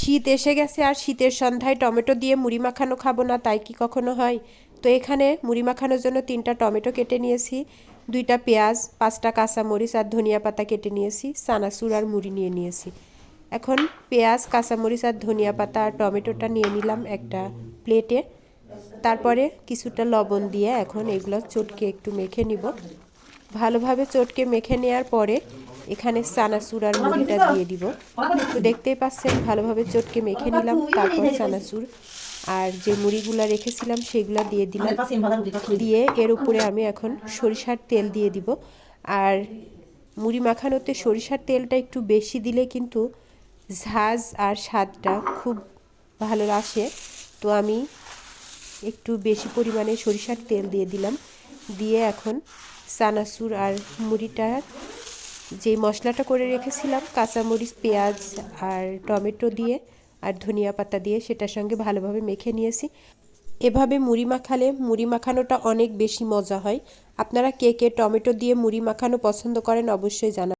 শীত এসে গেছে আর শীতের সন্ধ্যায় টমেটো দিয়ে মুড়ি মাখানো খাবো না, তাই কি কখনো হয়? তো এখানে মুড়ি মাখানোর জন্য 3টা টমেটো কেটে নিয়েছি, 2টা পেঁয়াজ, 5টা কাঁচামরিচ আর ধনিয়া পাতা কেটে নিয়েছি, চানাচুর আর মুড়ি নিয়ে নিয়েছি। এখন পেঁয়াজ, কাঁচামরিচ আর ধনিয়া পাতা আর টমেটোটা নিয়ে নিলাম একটা প্লেটে। তারপরে কিছুটা লবণ দিয়ে এখন এগুলো চটকে একটু মেখে নিব। ভালোভাবে চটকে মেখে নেওয়ার পরে এখানে চানাচুর আর মুড়িটা দিয়ে দিব। তো দেখতেই পাচ্ছেন ভালোভাবে চটকে মেখে নিলাম, তারপর চানাচুর আর যে মুড়িগুলো রেখেছিলাম সেগুলো দিয়ে দিলাম। দিয়ে এর উপরে আমি এখন সরিষার তেল দিয়ে দিব। আর মুড়ি মাখানোতে সরিষার তেলটা একটু বেশি দিলে কিন্তু ঝাঁজ আর স্বাদটা খুব ভালো আসে। তো আমি একটু বেশি পরিমাণে সরিষার তেল দিয়ে দিলাম। দিয়ে এখন চানাচুর আর মুড়িটার যে মশলাটা করে রেখেছিলাম কাঁচামরিচ, পেঁয়াজ আর টমেটো দিয়ে আর ধনিয়া পাতা দিয়ে সেটার সঙ্গে ভালোভাবে মেখে নিয়েছি। এভাবে মুড়ি মাখালে মুড়ি মাখানোটা অনেক বেশি মজা হয়। আপনারা কে কে টমেটো দিয়ে মুড়ি মাখানো পছন্দ করেন অবশ্যই জানাবেন।